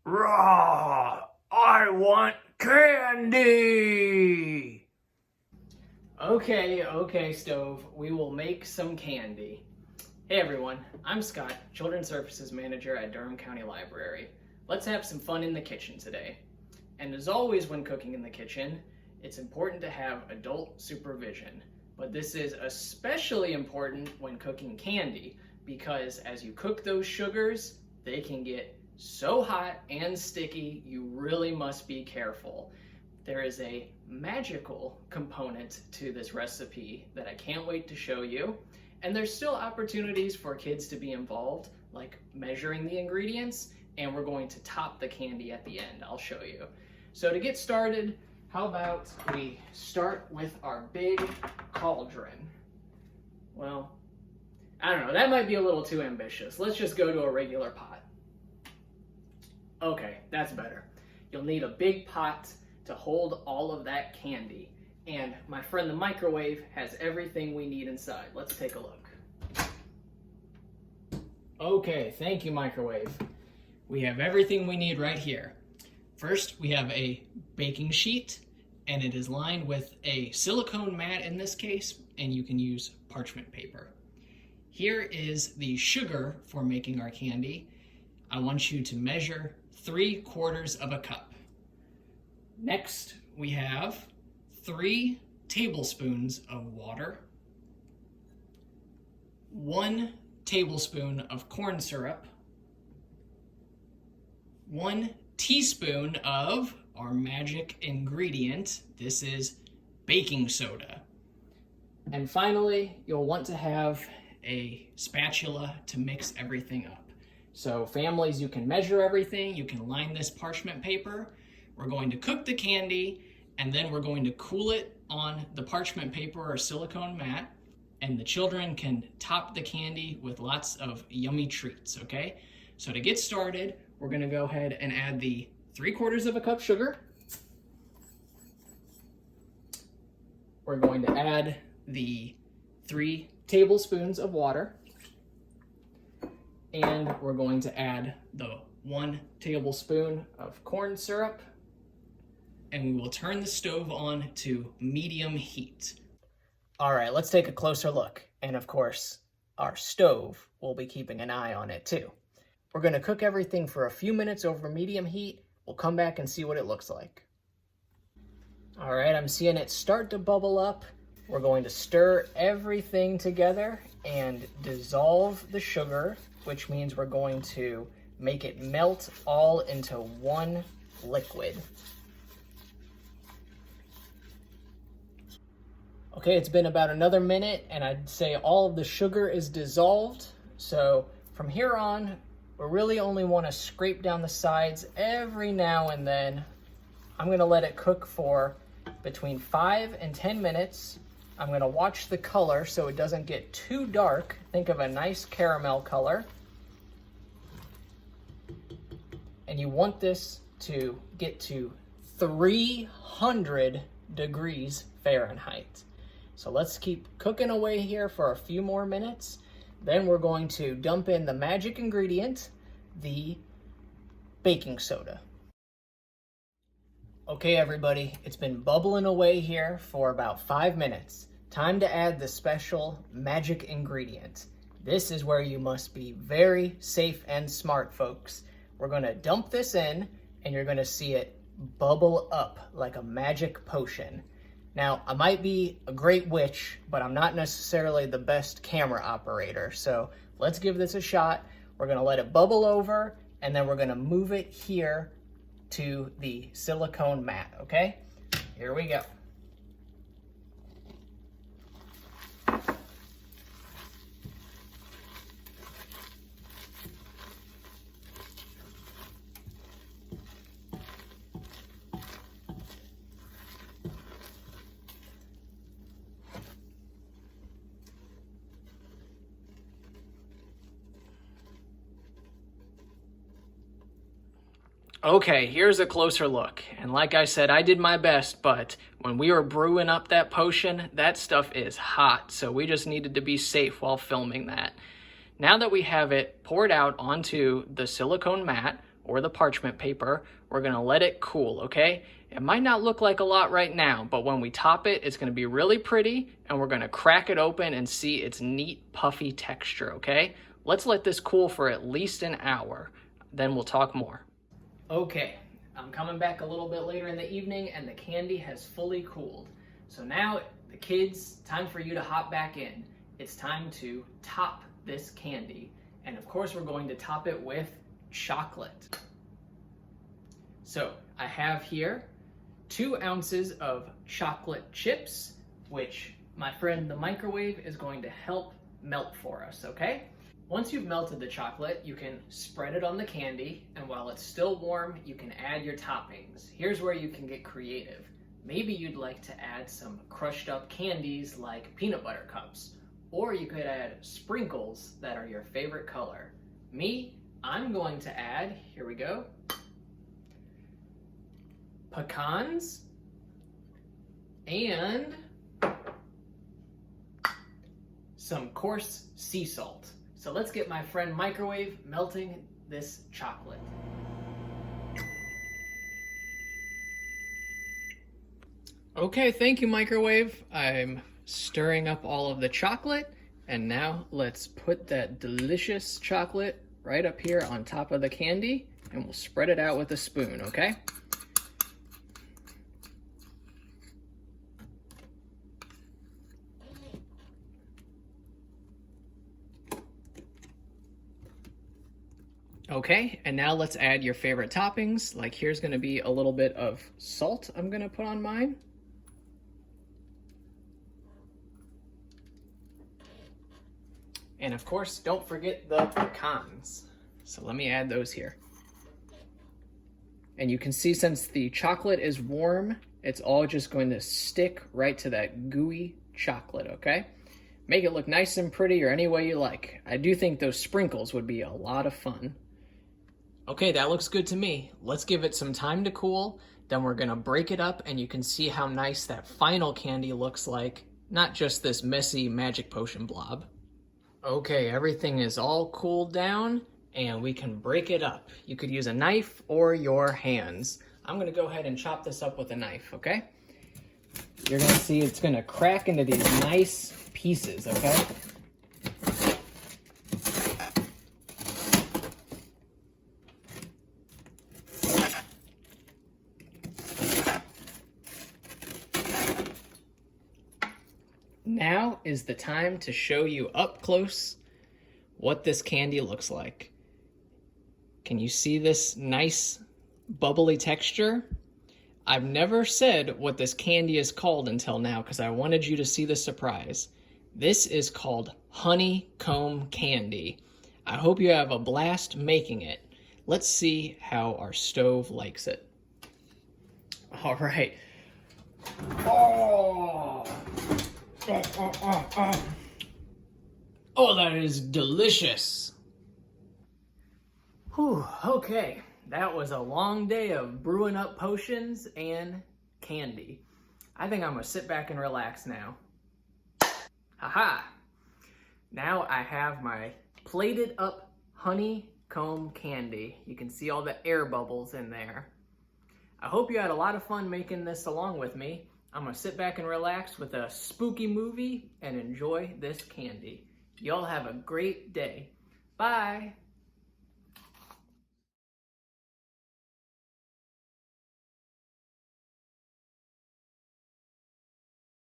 Raw! I want candy! Okay, Stove. We will make some candy. Hey everyone, I'm Scott, Children's Services Manager at Durham County Library. Let's have some fun in the kitchen today. And as always when cooking in the kitchen, it's important to have adult supervision. But this is especially important when cooking candy because as you cook those sugars, they can get so hot and sticky, you really must be careful. There is a magical component to this recipe that I can't wait to show you. And there's still opportunities for kids to be involved, like measuring the ingredients, and we're going to top the candy at the end. I'll show you. So to get started, how about we start with our big cauldron? Well, I don't know, that might be a little too ambitious. Let's just go to a regular pot. Okay, that's better. You'll need a big pot to hold all of that candy. And my friend the microwave has everything we need inside. Let's take a look. Okay, thank you, microwave. We have everything we need right here. First, we have a baking sheet, and it is lined with a silicone mat in this case, and you can use parchment paper. Here is the sugar for making our candy. I want you to measure 3/4 of a cup. Next, we have 3 tablespoons of water, 1 tablespoon of corn syrup, 1 teaspoon of our magic ingredient. This is baking soda. And finally, you'll want to have a spatula to mix everything up. So families, you can measure everything, you can line this parchment paper. We're going to cook the candy, and then we're going to cool it on the parchment paper or silicone mat, and the children can top the candy with lots of yummy treats, okay? So to get started, we're gonna go ahead and add the 3/4 of a cup sugar. We're going to add the 3 tablespoons of water. And we're going to add the 1 tablespoon of corn syrup. And we will turn the stove on to medium heat. All right, let's take a closer look. And of course, our stove, will be keeping an eye on it too. We're gonna cook everything for a few minutes over medium heat. We'll come back and see what it looks like. All right, I'm seeing it start to bubble up. We're going to stir everything together and dissolve the sugar, which means we're going to make it melt all into one liquid. Okay, it's been about another minute, and I'd say all of the sugar is dissolved. So from here on, we really only want to scrape down the sides every now and then. I'm going to let it cook for between 5 and 10 minutes. I'm going to watch the color so it doesn't get too dark. Think of a nice caramel color. And you want this to get to 300 degrees Fahrenheit. So let's keep cooking away here for a few more minutes. Then we're going to dump in the magic ingredient, the baking soda. Okay, everybody, it's been bubbling away here for about 5 minutes. Time to add the special magic ingredient. This is where you must be very safe and smart, folks. We're gonna dump this in, and you're gonna see it bubble up like a magic potion. Now, I might be a great witch, but I'm not necessarily the best camera operator, so let's give this a shot. We're gonna let it bubble over, and then we're gonna move it here to the silicone mat, okay? Here we go. Okay, here's a closer look. And like I said, I did my best, but when we were brewing up that potion, that stuff is hot. So we just needed to be safe while filming that. Now that we have it poured out onto the silicone mat, or the parchment paper. We're gonna let it cool, okay? It might not look like a lot right now, but when we top it, it's gonna be really pretty, and we're gonna crack it open and see its neat, puffy texture, okay? Let's let this cool for at least an hour, then we'll talk more. Okay, I'm coming back a little bit later in the evening, and the candy has fully cooled. So now, the kids, time for you to hop back in. It's time to top this candy. And of course, we're going to top it with chocolate. So I have here 2 ounces of chocolate chips, which my friend the microwave is going to help melt for us, okay? Once you've melted the chocolate, you can spread it on the candy, and while it's still warm, you can add your toppings. Here's where you can get creative. Maybe you'd like to add some crushed up candies like peanut butter cups, or you could add sprinkles that are your favorite color. Me, I'm going to add, here we go, pecans and some coarse sea salt. So let's get my friend Microwave melting this chocolate. Okay, thank you, Microwave. I'm stirring up all of the chocolate, and now let's put that delicious chocolate right up here on top of the candy, and we'll spread it out with a spoon, okay? Okay, and now let's add your favorite toppings. Like, here's gonna be a little bit of salt I'm gonna put on mine. And of course, don't forget the pecans. So let me add those here. And you can see, since the chocolate is warm, it's all just going to stick right to that gooey chocolate, okay? Make it look nice and pretty or any way you like. I do think those sprinkles would be a lot of fun. Okay, that looks good to me. Let's give it some time to cool. Then we're gonna break it up, and you can see how nice that final candy looks like, not just this messy magic potion blob. Okay, everything is all cooled down, and we can break it up. You could use a knife or your hands. I'm gonna go ahead and chop this up with a knife, okay? You're gonna see it's gonna crack into these nice pieces, okay? Now is the time to show you up close what this candy looks like. Can you see this nice bubbly texture? I've never said what this candy is called until now because I wanted you to see the surprise. This is called honeycomb candy. I hope you have a blast making it. Let's see how our stove likes it. All right. Oh, that is delicious. Whew, okay. That was a long day of brewing up potions and candy. I think I'm gonna sit back and relax now. Haha! Now I have my plated up honeycomb candy. You can see all the air bubbles in there. I hope you had a lot of fun making this along with me. I'm gonna sit back and relax with a spooky movie and enjoy this candy. Y'all have a great day. Bye!